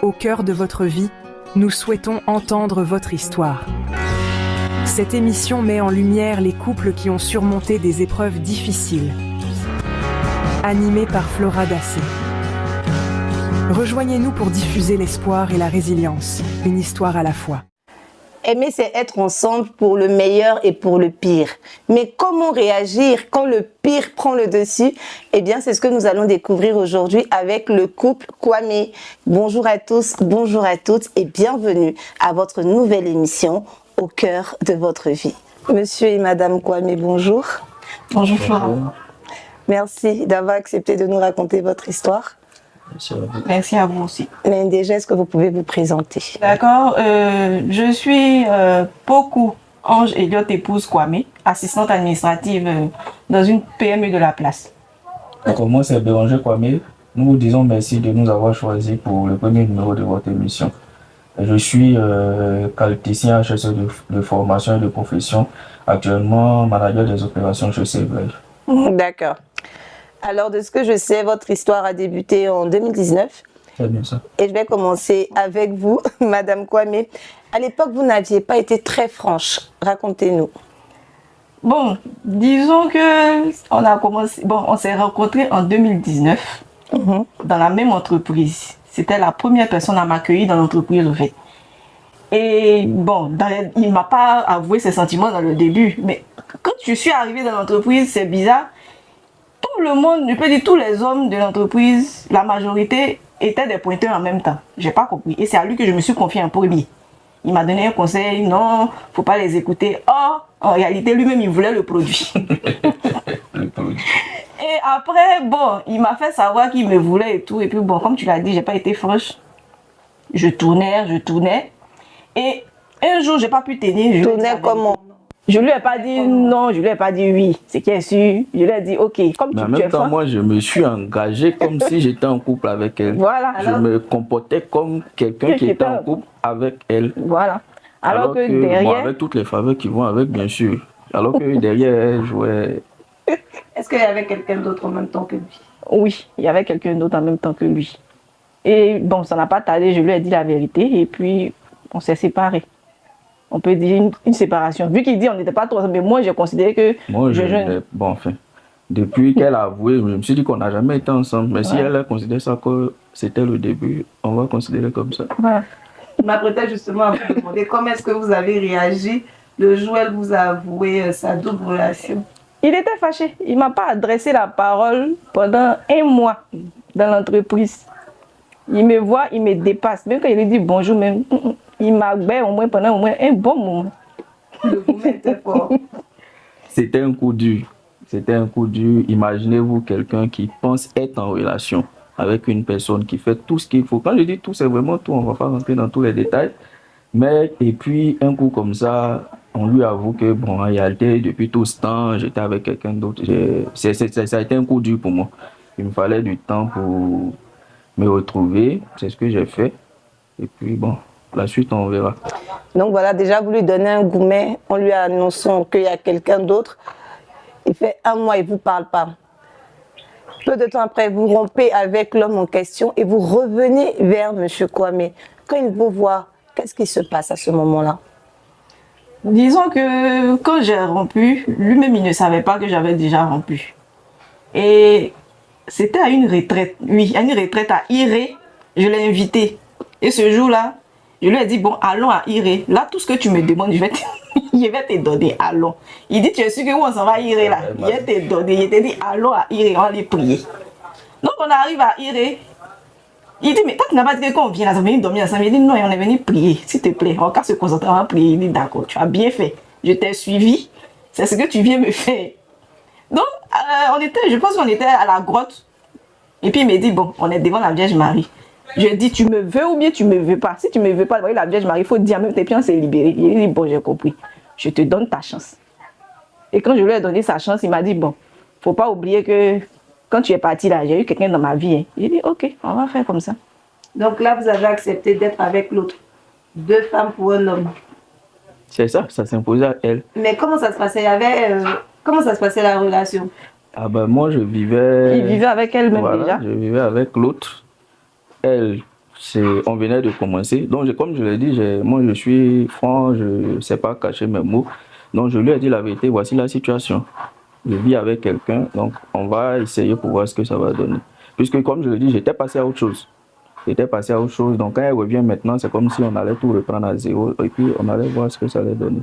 Au cœur de votre vie, nous souhaitons entendre votre histoire. Cette émission met en lumière les couples qui ont surmonté des épreuves difficiles. Animée par Flora Dassé. Rejoignez-nous pour diffuser l'espoir et la résilience, une histoire à la fois. Aimer, c'est être ensemble pour le meilleur et pour le pire. Mais comment réagir quand le pire prend le dessus? Eh bien, c'est ce que nous allons découvrir aujourd'hui avec le couple Kwame. Bonjour à tous, bonjour à toutes et bienvenue à votre nouvelle émission Au cœur de votre vie. Monsieur et Madame Kwame, bonjour. Bonjour Flora. Merci d'avoir accepté de nous raconter votre histoire. Merci à vous aussi. Mais déjà, est-ce que vous pouvez vous présenter? D'accord. Je suis Poku Ange Elliot épouse Kwame, assistante administrative dans une PME de la place. D'accord, moi c'est Béranger Kwame. Nous vous disons merci de nous avoir choisis pour le premier numéro de votre émission. Je suis qualiticien HSE de formation et de profession, actuellement manager des opérations chez Sévère. D'accord. Alors, de ce que je sais, votre histoire a débuté en 2019. C'est bien ça. Et je vais commencer avec vous, Madame Kwame. À l'époque, vous n'aviez pas été très franche. Racontez-nous. Bon, disons que on s'est rencontrés en 2019 dans la même entreprise. C'était la première personne à m'accueillir dans l'entreprise, au fait. Et bon, il ne m'a pas avoué ses sentiments dans le début. Mais quand je suis arrivée dans l'entreprise, c'est bizarre. Tout le monde, je peux dire tous les hommes de l'entreprise, la majorité étaient des pointeurs en même temps. J'ai pas compris. Et c'est à lui que je me suis confiée en premier. Il m'a donné un conseil, non, faut pas les écouter. Or, en réalité, lui-même, il voulait le produit. Et après, bon, il m'a fait savoir qu'il me voulait et tout. Et puis bon, comme tu l'as dit, j'ai pas été franche. Je tournais. Et un jour, j'ai pas pu tenir. Tournais comment? Je lui ai pas dit non, je lui ai pas dit oui, c'est qui est sûr. Je lui ai dit ok, comme mais tu en même temps, moi je me suis engagé comme si j'étais en couple avec elle. Voilà. Je me comportais comme quelqu'un qui était en couple avec elle. Voilà. Alors que derrière... Bon, avec toutes les faveurs qui vont avec, bien sûr. Alors que derrière, elle jouait... Est-ce qu'il y avait quelqu'un d'autre en même temps que lui? Oui, il y avait quelqu'un d'autre en même temps que lui. Et bon, ça n'a pas tardé, je lui ai dit la vérité et puis on s'est séparés. On peut dire une séparation. Vu qu'il dit on n'était pas trop ensemble, mais moi j'ai considéré que... Bon, enfin, depuis qu'elle a avoué, je me suis dit qu'on n'a jamais été ensemble. Mais si elle a considéré ça que c'était le début, on va considérer comme ça. Voilà. Je m'apprêtais justement à vous demander comment est-ce que vous avez réagi le jour où elle vous a avoué sa double relation. Il était fâché. Il ne m'a pas adressé la parole pendant un mois dans l'entreprise. Il me voit, il me dépasse. Même quand il lui dit bonjour, même... Il m'a au moins pendant un bon moment. Le moment était fort. C'était un coup dur. C'était un coup dur. Imaginez-vous quelqu'un qui pense être en relation avec une personne qui fait tout ce qu'il faut. Quand je dis tout, c'est vraiment tout. On ne va pas rentrer dans tous les détails. Mais, et puis, un coup comme ça, on lui avoue que, bon, en réalité, depuis tout ce temps, j'étais avec quelqu'un d'autre. Ça a été un coup dur pour moi. Il me fallait du temps pour me retrouver. C'est ce que j'ai fait. Et puis, bon... La suite, on verra. Donc voilà, déjà, vous lui donnez un gourmet, on lui annonce qu'il y a quelqu'un d'autre. Il fait un mois, il ne vous parle pas. Peu de temps après, vous rompez avec l'homme en question et vous revenez vers M. Kwame. Quand il vous voit, qu'est-ce qui se passe à ce moment-là? Disons que quand j'ai rompu, lui-même, il ne savait pas que j'avais déjà rompu. Et c'était à une retraite, oui, à une retraite à Iré. Je l'ai invité. Et ce jour-là, je lui ai dit, bon, allons à Iré. Là, tout ce que tu me demandes, je vais te donner, allons. Il dit, tu es sûr que où on s'en va à Iré là? Je vais te donner. Il t'a dit, allons à Iré, on va aller prier. Donc, on arrive à Iré. Il dit, mais toi, tu n'as pas dit qu'on vient là, on vient dormir ensemble. Il dit, non, on est venu prier, s'il te plaît. On va se concentrer, on va prier. Il dit, d'accord, tu as bien fait. Je t'ai suivi. C'est ce que tu viens me faire. Donc, je pense qu'on était à la grotte. Et puis, il me dit, bon, on est devant la Vierge Marie. Je dis, tu me veux ou bien tu me veux pas? Si tu me veux pas, la Vierge Marie, il faut dire même tes pieds, on s'est libéré. Il dit, bon, j'ai compris. Je te donne ta chance. Et quand je lui ai donné sa chance, il m'a dit, bon, faut pas oublier que quand tu es parti là, j'ai eu quelqu'un dans ma vie. Hein. J'ai dit, ok, on va faire comme ça. Donc là, vous avez accepté d'être avec l'autre. 2 femmes pour un homme. C'est ça, ça s'imposait à elle. Mais comment ça se passait? Comment ça se passait la relation? Ah ben moi je vivais... Il vivait avec elle même voilà, déjà. Je vivais avec l'autre. Elle on venait de commencer. Donc, comme je l'ai dit, moi, je suis franc, je ne sais pas cacher mes mots. Donc, je lui ai dit la vérité, voici la situation. Je vis avec quelqu'un, donc on va essayer pour voir ce que ça va donner. Puisque, comme je l'ai dit, j'étais passé à autre chose. Donc, quand elle revient maintenant, c'est comme si on allait tout reprendre à zéro et puis on allait voir ce que ça allait donner.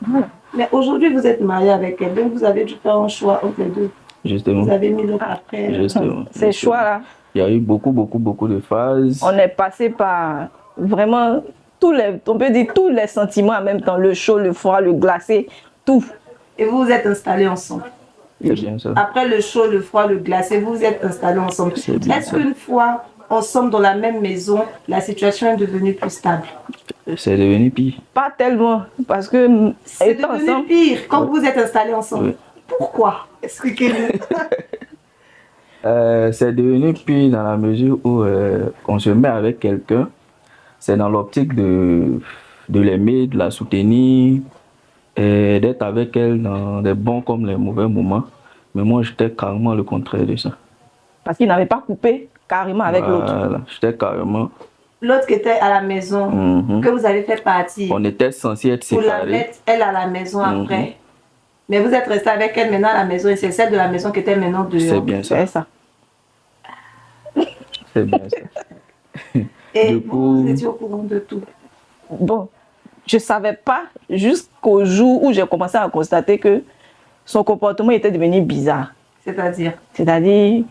Voilà. Mais aujourd'hui, vous êtes marié avec elle, donc vous avez dû faire un choix entre les deux. Justement. Vous avez mis l'autre après. Justement. Ces choix-là. Il y a eu beaucoup de phases. On est passé par vraiment on peut dire tous les sentiments en même temps, le chaud, le froid, le glacé, tout. Et vous vous êtes installés ensemble. C'est bien ça. Après le chaud, le froid, le glacé, vous vous êtes installés ensemble. Est-ce qu'une fois ensemble dans la même maison, la situation est devenue plus stable? C'est devenu pire. Pas tellement, parce que c'est devenu ensemble, pire quand vous êtes installés ensemble. Oui. Pourquoi? Expliquez-nous. C'est devenu pire dans la mesure où on se met avec quelqu'un, c'est dans l'optique de l'aimer, de la soutenir, et d'être avec elle dans les bons comme les mauvais moments. Mais moi, j'étais carrément le contraire de ça. Parce qu'il n'avait pas coupé carrément avec l'autre. Voilà, j'étais carrément... L'autre qui était à la maison, que vous avez fait partir. On était censés être séparés. Pour la mettre, elle, à la maison après. Mais vous êtes resté avec elle maintenant à la maison et c'est celle de la maison qui était maintenant dehors. C'est bien ça. C'est ça. C'est bien ça. Et vous étiez au courant de tout? Bon, je ne savais pas jusqu'au jour où j'ai commencé à constater que son comportement était devenu bizarre. C'est-à-dire? C'est-à-dire,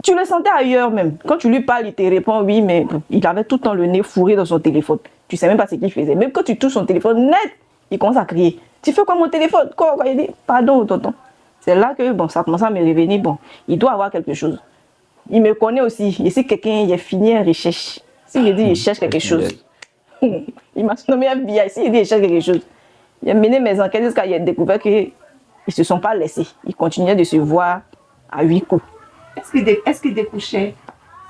tu le sentais ailleurs même. Quand tu lui parles, il te répond oui, mais il avait tout le temps le nez fourré dans son téléphone. Tu ne sais même pas ce qu'il faisait. Même quand tu touches son téléphone net, il commence à crier. Tu fais quoi mon téléphone? Quoi? Il dit, pardon, tonton. C'est là que bon, ça commence à me revenir. Bon, il doit avoir quelque chose. Il me connaît aussi. Et si quelqu'un il est fini en recherche, si il dit il cherche quelque chose, il m'a nommé FBI. Si il dit il cherche quelque chose, il a mené mes enquêtes jusqu'à il a découvert qu'ils ne se sont pas laissés. Ils continuaient de se voir à 8 coups. Est-ce qu'il découchait?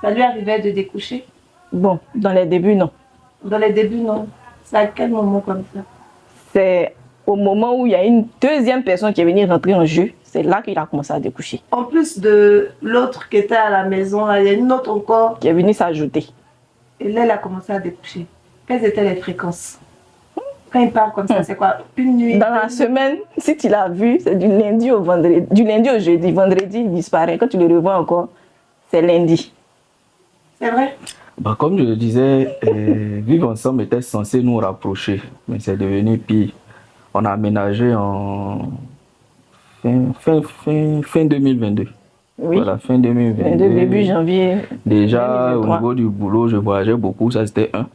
Ça lui arrivait de découcher? Bon, dans les débuts, non. Dans les débuts, non. C'est à quel moment comme ça? C'est au moment où il y a une deuxième personne qui est venue rentrer en jeu. C'est là qu'il a commencé à découcher. En plus de l'autre qui était à la maison, il y a une autre encore qui est venue s'ajouter. Et là, elle a commencé à découcher. Quelles étaient les fréquences? Quand il parle comme ça, c'est quoi? Une nuit? Dans la semaine, si tu l'as vu, c'est du lundi au vendredi. Du lundi au jeudi. Vendredi, il disparaît. Quand tu le revois encore, c'est lundi. C'est vrai? Bah, comme je le disais, vivre ensemble était censé nous rapprocher. Mais c'est devenu pire. On a aménagé en fin 2022. Oui. Voilà, fin 2022. Début janvier. Déjà, 2023. au niveau du boulot, je voyageais beaucoup, ça c'était un.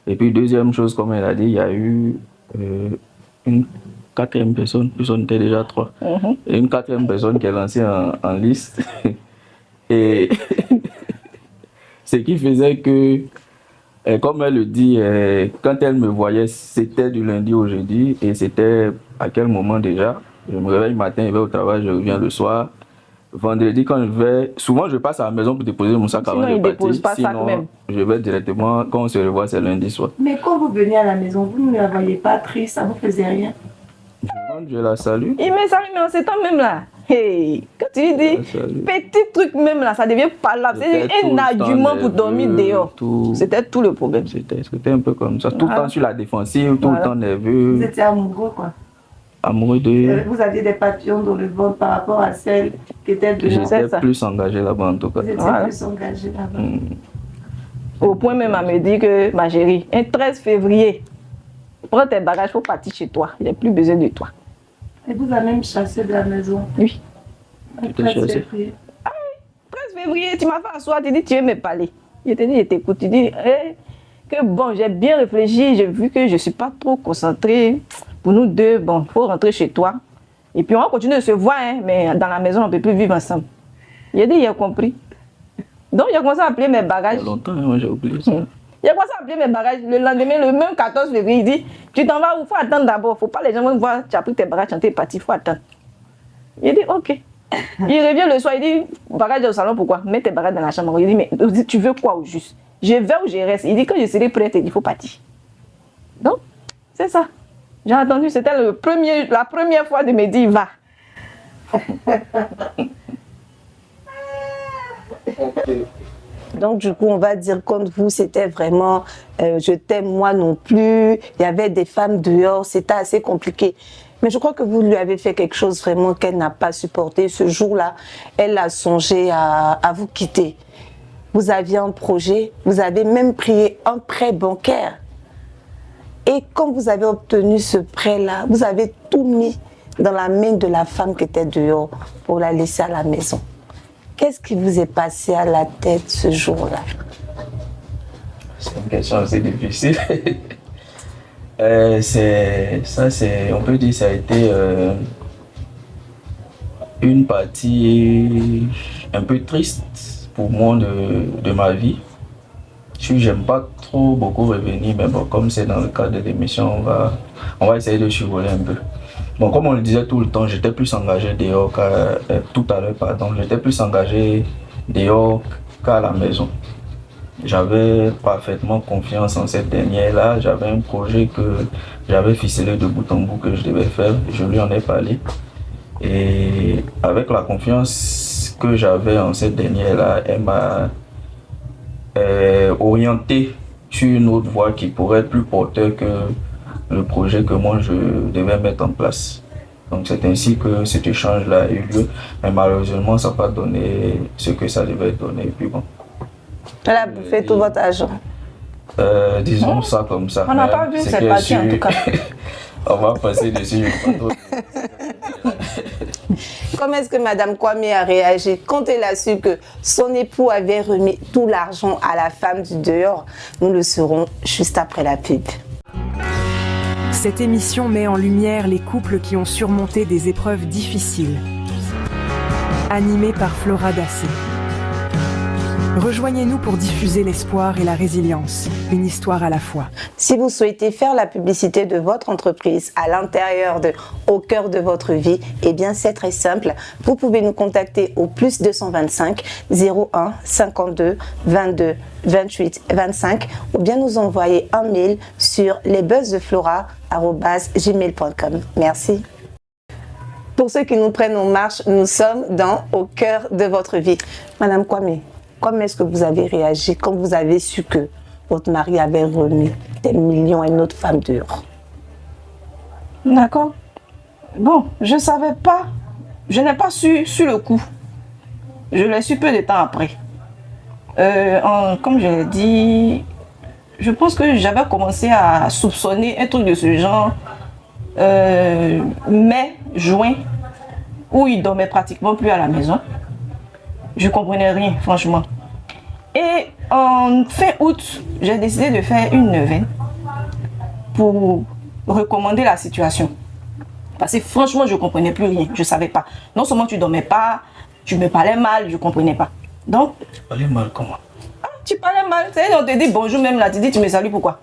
Et puis, deuxième chose, comme elle a dit, il y a eu une quatrième personne, puis on était déjà 3. Et une quatrième personne qui est lancée en liste. Et ce qui faisait que, comme elle le dit, quand elle me voyait, c'était du lundi au jeudi. Et c'était à quel moment déjà? Je me réveille le matin, je vais au travail, je reviens le soir. Vendredi, quand je vais, souvent je passe à la maison pour déposer mon sac avant de partir. Sinon, je vais directement, quand on se revoit, c'est lundi soir. Mais quand vous veniez à la maison, vous ne la voyez pas triste, ça ne vous faisait rien? Je la salue. Il me salue, mais en ce temps même là. Hey, quand tu dis petit truc même là, ça devient palable. C'est un argument pour dormir dehors. C'était tout le problème. C'était un peu comme ça. Tout le temps sur la défensive, tout le temps nerveux. Vous étiez amoureux quoi? Amoureux de... Vous aviez des papillons dans le ventre par rapport à celle qui était de... J'étais plus engagé là-bas en tout cas. Vous étiez plus engagé là-bas. Au point même à me dire que, ma chérie, un 13 février, prends tes bagages, il faut partir chez toi. Il n'y a plus besoin de toi. Et vous avez même chassé de la maison? Oui. Le 13 février. Ah oui, 13 février, tu m'as fait asseoir, tu dis, tu veux me parler. Je te dis, je t'écoute, tu dis, que bon, j'ai bien réfléchi, j'ai vu que je ne suis pas trop concentrée. Pour nous deux, bon, il faut rentrer chez toi. Et puis on va continuer de se voir, hein, mais dans la maison, on ne peut plus vivre ensemble. Il a dit, il a compris. Donc, il a commencé à appeler mes bagages. Il y a longtemps, moi j'ai oublié ça. Il a commencé à appeler mes bagages. Le lendemain, le même 14 février, il dit, tu t'en vas où? Il faut attendre d'abord. Il ne faut pas les gens vont voir, tu as pris tes bagages, tu es parti, il faut attendre. Il dit, ok. Il revient le soir, il dit, bagages au salon, pourquoi? Mets tes bagages dans la chambre. Il dit, mais tu veux quoi au juste? Je vais ou je reste? Il dit, quand je serai prête, il faut partir. Donc, c'est ça. J'ai entendu, c'était la première fois de me dire, va. Donc, du coup, on va dire contre vous, c'était vraiment je t'aime moi non plus. Il y avait des femmes dehors, c'était assez compliqué. Mais je crois que vous lui avez fait quelque chose vraiment qu'elle n'a pas supporté. Ce jour-là, elle a songé à vous quitter. Vous aviez un projet, vous avez même pris un prêt bancaire. Et quand vous avez obtenu ce prêt-là, vous avez tout mis dans la main de la femme qui était dehors pour la laisser à la maison. Qu'est-ce qui vous est passé à la tête ce jour-là? C'est une question assez difficile. On peut dire, ça a été une partie un peu triste pour moi de ma vie. J'aime pas trop beaucoup revenir, mais bon, comme c'est dans le cadre de l'émission, on va essayer de survoler un peu. Bon, comme on le disait tout le temps, j'étais plus engagé dehors tout à l'heure, pardon, j'étais plus engagé dehors qu'à la maison. J'avais parfaitement confiance en cette dernière-là. J'avais un projet que j'avais ficelé de bout en bout que je devais faire. Je lui en ai parlé. Et avec la confiance que j'avais en cette dernière-là, elle m'a orienté sur une autre voie qui pourrait être plus porteur que le projet que moi je devais mettre en place. Donc c'est ainsi que cet échange-là a eu lieu. Mais malheureusement, ça n'a pas donné ce que ça devait donner. Et puis bon. Elle a bouffé tout votre argent. Disons ça comme ça. On n'a pas vu cette partie en tout cas. On va passer dessus. Comment est-ce que Madame Kwame a réagi quand elle a su que son époux avait remis tout l'argent à la femme du dehors? Nous le saurons juste après la pub. Cette émission met en lumière les couples qui ont surmonté des épreuves difficiles. Animée par Flora Dassé. Rejoignez-nous pour diffuser l'espoir et la résilience, une histoire à la fois. Si vous souhaitez faire la publicité de votre entreprise à l'intérieur au cœur de votre vie, eh bien c'est très simple. Vous pouvez nous contacter au plus 225 01 52 22 28 25 ou bien nous envoyer un mail sur lesbuzzeflora@gmail.com. Merci. Pour ceux qui nous prennent en marche, nous sommes au cœur de votre vie. Madame Kwame, comment est-ce que vous avez réagi quand vous avez su que votre mari avait remis des millions à une autre femme dehors? D'accord. Bon, je ne savais pas. Je n'ai pas su sur le coup. Je l'ai su peu de temps après. Comme je l'ai dit, je pense que j'avais commencé à soupçonner un truc de ce genre mai, juin, où il dormait pratiquement plus à la maison. Je comprenais rien, franchement. Et en fin août, j'ai décidé de faire une neuvaine pour recommander la situation. Parce que franchement, je ne comprenais plus rien. Je ne savais pas. Non seulement tu ne dormais pas, tu me parlais mal, je ne comprenais pas. Donc, tu parlais mal comment? Tu parlais mal. On te dit bonjour même là, tu dis tu me salues pourquoi?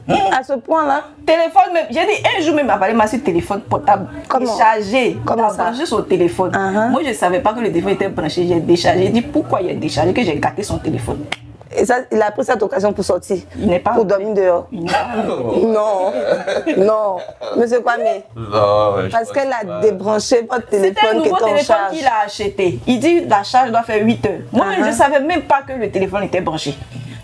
À ce point-là? Téléphone même. J'ai dit un jour même, m'a parlé ma téléphone portable déchargé. Comment ça? Branché sur le téléphone. Moi, je ne savais pas que le téléphone était branché. J'ai déchargé. J'ai dit pourquoi il est déchargé, que j'ai gâté son téléphone. Et ça, il a pris cette occasion pour sortir? Il n'est pas. Pour dormir dehors? Non. Non. Monsieur Kwame? Non, parce qu'elle a débranché votre téléphone qui est en charge. C'est un nouveau téléphone qu'il a acheté. Il dit la charge doit faire 8 heures. Moi-même, je ne savais même pas que le téléphone était branché.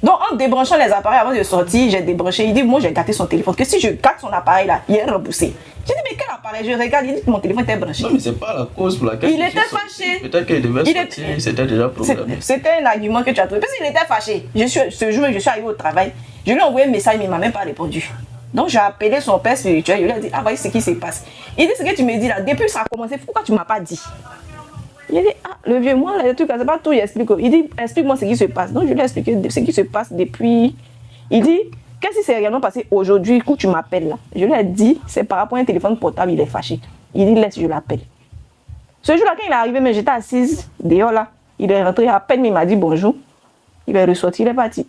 Donc, en débranchant les appareils avant de sortir, j'ai débranché. Il dit, moi, j'ai gâté son téléphone. Que si je gâte son appareil là, il est remboursé. J'ai dit, mais quel appareil? Je regarde, il dit que mon téléphone était branché. Non, mais c'est pas la cause pour laquelle il était fâché. Peut-être qu'il devait sortir, c'était déjà programmé. C'était un argument que tu as trouvé. Parce qu'il était fâché. Ce jour, je suis arrivé au travail. Je lui ai envoyé un message, mais il ne m'a même pas répondu. Donc, j'ai appelé son père spirituel. Je lui ai dit, ah, voyez ce qui se passe. Il dit, ce que tu me dis là, depuis que ça a commencé, pourquoi tu ne m'as pas dit? Il dit, ah, le vieux, moi, le truc, c'est pas tout, il explique. Il dit, explique-moi ce qui se passe. Donc, je lui ai expliqué ce qui se passe depuis. Il dit, qu'est-ce qui s'est réellement passé aujourd'hui, quand tu m'appelles là? Je lui ai dit, c'est par rapport à un téléphone portable, il est fâché. Il dit, laisse, je l'appelle. Ce jour-là, quand il est arrivé, mais j'étais assise dehors là. Il est rentré à peine, il m'a dit bonjour. Il est ressorti, il est parti.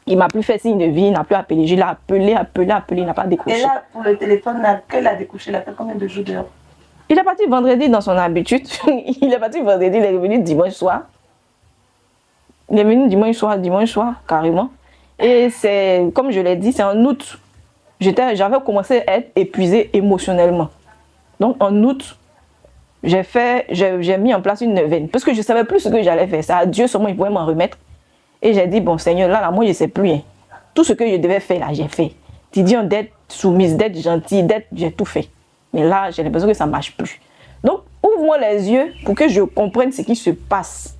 Il m'a plus fait signe de vie, il n'a plus appelé. Je l'ai appelé, il n'a pas décroché. Et là, pour le téléphone, qu'elle a décroché, il a fait combien de jours dehors? Il est parti vendredi dans son habitude. Il est parti vendredi, il est revenu dimanche soir. Il est venu dimanche soir, carrément. Et c'est, comme je l'ai dit, c'est en août. J'avais commencé à être épuisée émotionnellement. Donc en août, j'ai mis en place une neuvaine. Parce que je ne savais plus ce que j'allais faire. Ça, Dieu seulement, il pouvait m'en remettre. Et j'ai dit, bon Seigneur, là, moi, je ne sais plus. Hein. Tout ce que je devais faire, là, j'ai fait. Tu dis d'être soumise, d'être gentille, j'ai tout fait. Mais là, j'ai l'impression que ça ne marche plus. Donc, ouvre-moi les yeux pour que je comprenne ce qui se passe.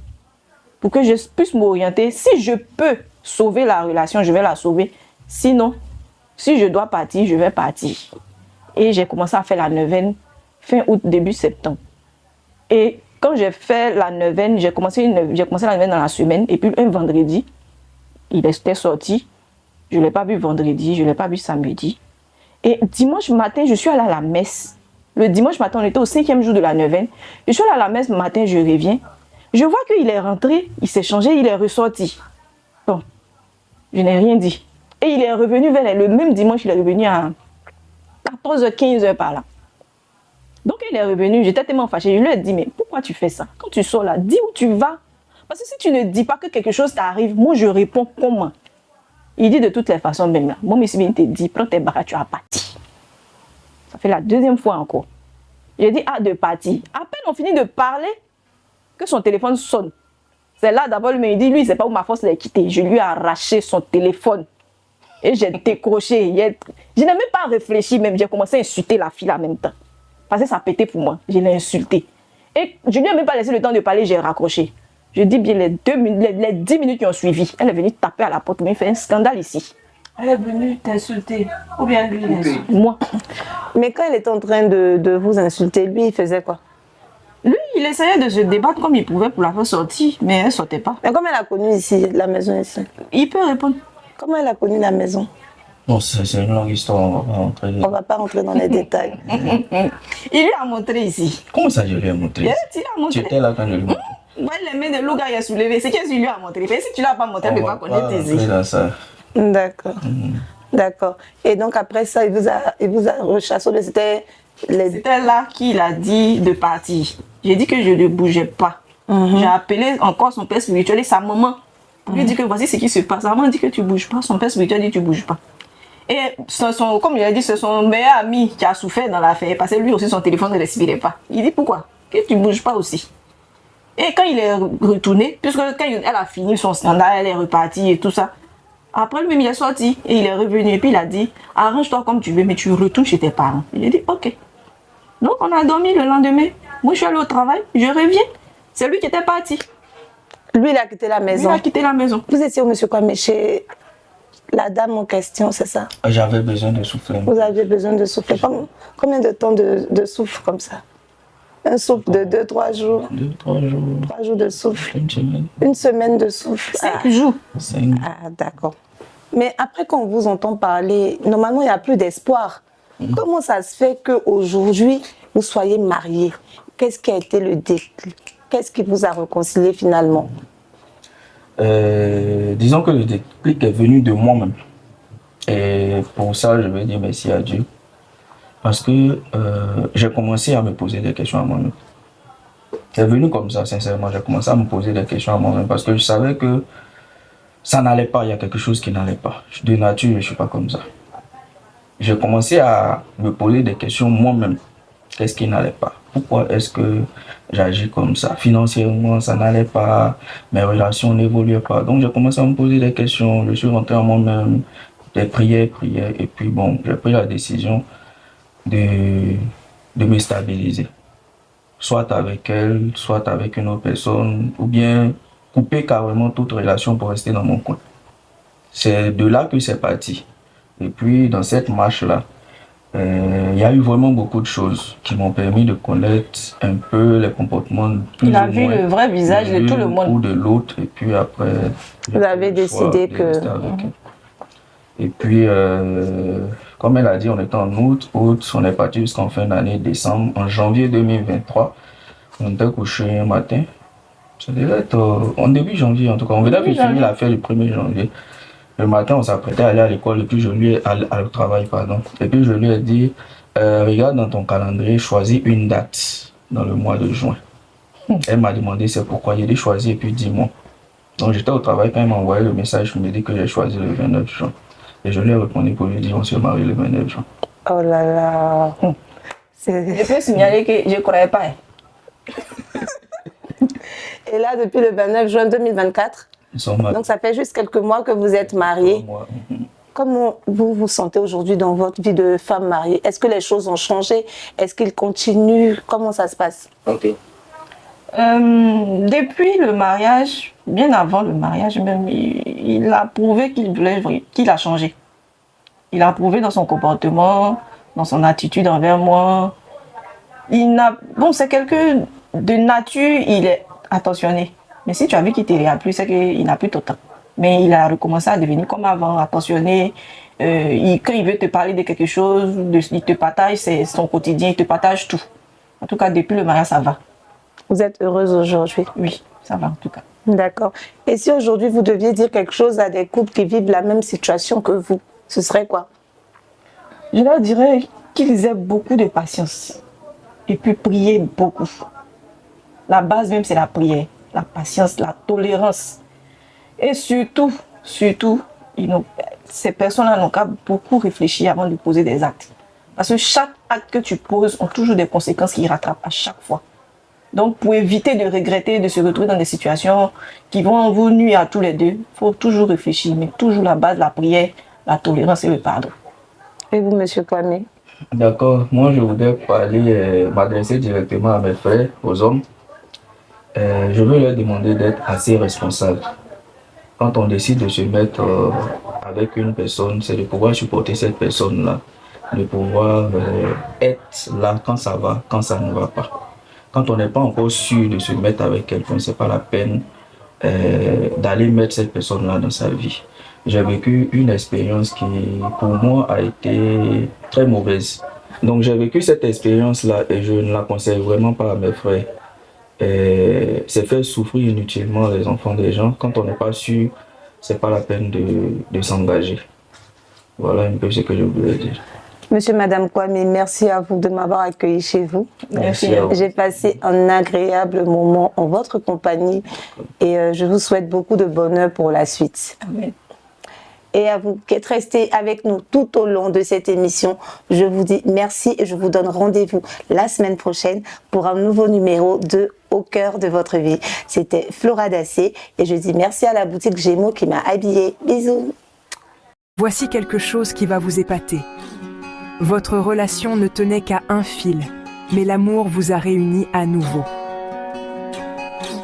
Pour que je puisse m'orienter. Si je peux sauver la relation, je vais la sauver. Sinon, si je dois partir, je vais partir. Et j'ai commencé à faire la neuvaine fin août, début septembre. Et quand j'ai fait la neuvaine, j'ai commencé la neuvaine dans la semaine. Et puis un vendredi, il était sorti. Je ne l'ai pas vu vendredi, je ne l'ai pas vu samedi. Et dimanche matin, je suis allée à la messe. Le dimanche matin, on était au 5e jour de la neuvaine. Je suis allée à la messe le matin, je reviens. Je vois qu'il est rentré, il s'est changé, il est ressorti. Bon, je n'ai rien dit. Et il est revenu vers le même dimanche, il est revenu à 14h, 15h par là. Donc il est revenu, j'étais tellement fâchée. Je lui ai dit, mais pourquoi tu fais ça? Quand tu sors là, dis où tu vas. Parce que si tu ne dis pas que quelque chose t'arrive, moi je réponds comment? Il dit de toutes les façons, même là. Bon, monsieur, il te dit, prends tes bagages, tu vas partir. Ça fait la deuxième fois encore. J'ai dit, de partir. À peine on finit de parler, que son téléphone sonne. C'est là d'abord, il me dit, lui, il ne sait pas où ma force l'a quitté. Je lui ai arraché son téléphone. Et j'ai décroché. Je n'ai même pas réfléchi, même. J'ai commencé à insulter la fille en même temps. Parce que ça pétait pour moi. Je l'ai insultée. Et je ne lui ai même pas laissé le temps de parler, j'ai raccroché. Je dis bien les 10 minutes qui ont suivi. Elle est venue taper à la porte, mais il fait un scandale ici. Elle est venue t'insulter. Ou bien lui l'insulter. Moi. Mais quand elle était en train de vous insulter, lui, il faisait quoi? Lui, il essayait de se débattre comme il pouvait pour la faire sortir, mais elle ne sortait pas. Mais comment elle a connu ici, la maison ici? Il peut répondre. Comment elle a connu la maison? Bon, c'est une longue histoire, on ne va pas rentrer dans les détails. Il lui a montré ici. Comment ça, je lui ai montré? Il a montré. Tu étais là quand je lui ai montré. Ouais, les mains de Louga, il a soulevé. C'est qu'elle lui a montré. Mais si tu ne l'as pas montré, elle ne peut pas connaître tes yeux. D'accord. D'accord. Et donc après ça, il vous a rechassé. C'était là qu'il a dit de partir. J'ai dit que je ne bougeais pas. J'ai appelé encore son père spirituel et sa maman. Lui dit que voici ce qui se passe. Sa maman dit que tu ne bouges pas. Son père spirituel dit que tu ne bouges pas. Et comme il a dit, c'est son meilleur ami qui a souffert dans l'affaire. Parce que lui aussi, son téléphone ne respirait pas. Il dit pourquoi? Que tu ne bouges pas aussi. Et quand il est retourné, puisque quand elle a fini son scandale, elle est repartie et tout ça. Après lui-même, il est sorti et il est revenu. Et puis il a dit, arrange-toi comme tu veux, mais tu retournes chez tes parents. Il a dit, ok. Donc on a dormi le lendemain. Moi, je suis allée au travail, je reviens. C'est lui qui était parti. Lui, il a quitté la maison. Il a quitté la maison. Vous étiez où, monsieur Kwame, chez la dame en question, c'est ça? J'avais besoin de souffler. Vous aviez besoin de souffler. Combien de temps de souffle comme ça? Un souffle de 2-3 jours. 2-3 jours. 3 jours de souffle. Une semaine. Une semaine de souffle. 5 jours. 5. Ah, d'accord. Mais après, quand on vous entend parler, normalement, il n'y a plus d'espoir. Comment ça se fait qu'aujourd'hui, vous soyez mariés? Qu'est-ce qui a été le déclic? Qu'est-ce qui vous a réconcilié finalement? Disons que le déclic est venu de moi-même. Et pour ça, je vais dire merci à Dieu. Parce que j'ai commencé à me poser des questions à moi-même. C'est venu comme ça, sincèrement. J'ai commencé à me poser des questions à moi-même parce que je savais que ça n'allait pas, il y a quelque chose qui n'allait pas. De nature, je ne suis pas comme ça. J'ai commencé à me poser des questions moi-même. Qu'est-ce qui n'allait pas? Pourquoi est-ce que j'agis comme ça? Financièrement, ça n'allait pas. Mes relations n'évoluaient pas. Donc, j'ai commencé à me poser des questions. Je suis rentré en moi-même. Des prières. Et puis, bon, j'ai pris la décision de me stabiliser. Soit avec elle, soit avec une autre personne, ou bien couper carrément toute relation pour rester dans mon coin. C'est de là que c'est parti. Et puis, dans cette marche-là, il y a eu vraiment beaucoup de choses qui m'ont permis de connaître un peu les comportements plus Il a vu le vrai visage de tout le monde. Ou de l'autre. Et puis après, vous avez décidé que... Et puis, comme elle a dit, on était en août, on est parti jusqu'en fin d'année, décembre. En janvier 2023, on était couché un matin. Ça devait être en début janvier en tout cas. On venait de finir l'affaire le 1er janvier. Le matin, on s'apprêtait à aller à l'école et puis je lui ai au travail, pardon. Et puis je lui ai dit, regarde dans ton calendrier, choisis une date dans le mois de juin. Elle m'a demandé c'est pourquoi. J'ai dit choisis et puis dis-moi. Donc j'étais au travail quand elle m'a envoyé le message, je me dis que j'ai choisi le 29 juin. Et je lui ai répondu pour lui dire on se marie le 29 juin. Oh là là. Je peux signaler que je ne croyais pas. Et là, depuis le 29 juin 2024, Ils sont mariés. donc ça fait juste quelques mois que vous êtes mariés. Moi, Comment vous vous sentez aujourd'hui dans votre vie de femme mariée? Est-ce que les choses ont changé? Est-ce qu'ils continuent? Comment ça se passe? ok. Depuis le mariage, bien avant le mariage même, il a prouvé qu'il a changé. Il a prouvé dans son comportement, dans son attitude envers moi. Bon, c'est quelqu'un de nature, il est attentionné. Mais si tu as vu qu'il ne te regarde plus, c'est qu'il n'a plus ton temps. Mais il a recommencé à devenir comme avant, attentionné. Quand il veut te parler de quelque chose, il te partage son quotidien, il te partage tout. En tout cas, depuis le mariage, ça va. Vous êtes heureuse aujourd'hui? Oui, ça va en tout cas. D'accord. Et si aujourd'hui vous deviez dire quelque chose à des couples qui vivent la même situation que vous, ce serait quoi? Je leur dirais qu'ils aient beaucoup de patience et puis prier beaucoup. La base même, c'est la prière, la patience, la tolérance. Et surtout, ces personnes-là n'ont qu'à beaucoup réfléchir avant de poser des actes. Parce que chaque acte que tu poses a toujours des conséquences qui rattrapent à chaque fois. Donc, pour éviter de regretter, de se retrouver dans des situations qui vont vous nuire à tous les deux, il faut toujours réfléchir, mais toujours la base, la prière, la tolérance et le pardon. Et vous, monsieur Kwame? D'accord. Moi, je voudrais parler, m'adresser directement à mes frères, aux hommes. Je veux leur demander d'être assez responsables. Quand on décide de se mettre avec une personne, c'est de pouvoir supporter cette personne-là, de pouvoir être là quand ça va, quand ça ne va pas. Quand on n'est pas encore sûr de se mettre avec quelqu'un, c'est pas la peine d'aller mettre cette personne-là dans sa vie. J'ai vécu une expérience qui, pour moi, a été très mauvaise. Donc, j'ai vécu cette expérience-là et je ne la conseille vraiment pas à mes frères. C'est faire souffrir inutilement les enfants des gens. Quand on n'est pas sûr, c'est pas la peine de s'engager. Voilà un peu ce que je voulais dire. Monsieur, madame Kwame, merci à vous de m'avoir accueilli chez vous. Merci à vous. J'ai passé un agréable moment en votre compagnie et je vous souhaite beaucoup de bonheur pour la suite. Amen. Et à vous qui êtes restés avec nous tout au long de cette émission, je vous dis merci et je vous donne rendez-vous la semaine prochaine pour un nouveau numéro de Au cœur de votre vie. C'était Flora Dassé et je dis merci à la boutique Gémeaux qui m'a habillée. Bisous. Voici quelque chose qui va vous épater. Votre relation ne tenait qu'à un fil, mais l'amour vous a réunis à nouveau.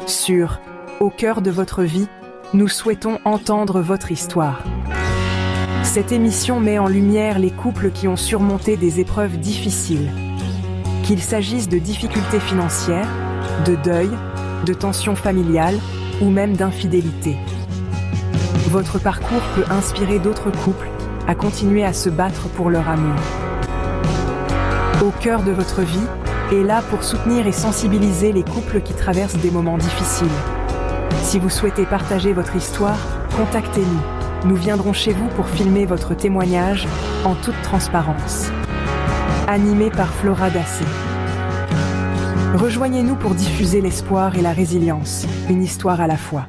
Sur Au cœur de votre vie, nous souhaitons entendre votre histoire. Cette émission met en lumière les couples qui ont surmonté des épreuves difficiles. Qu'il s'agisse de difficultés financières, de deuil, de tensions familiales ou même d'infidélité. Votre parcours peut inspirer d'autres couples à continuer à se battre pour leur amour. Au cœur de votre vie est là pour soutenir et sensibiliser les couples qui traversent des moments difficiles. Si vous souhaitez partager votre histoire, contactez-nous. Nous viendrons chez vous pour filmer votre témoignage en toute transparence. Animé par Flora Dassé. Rejoignez-nous pour diffuser l'espoir et la résilience, une histoire à la fois.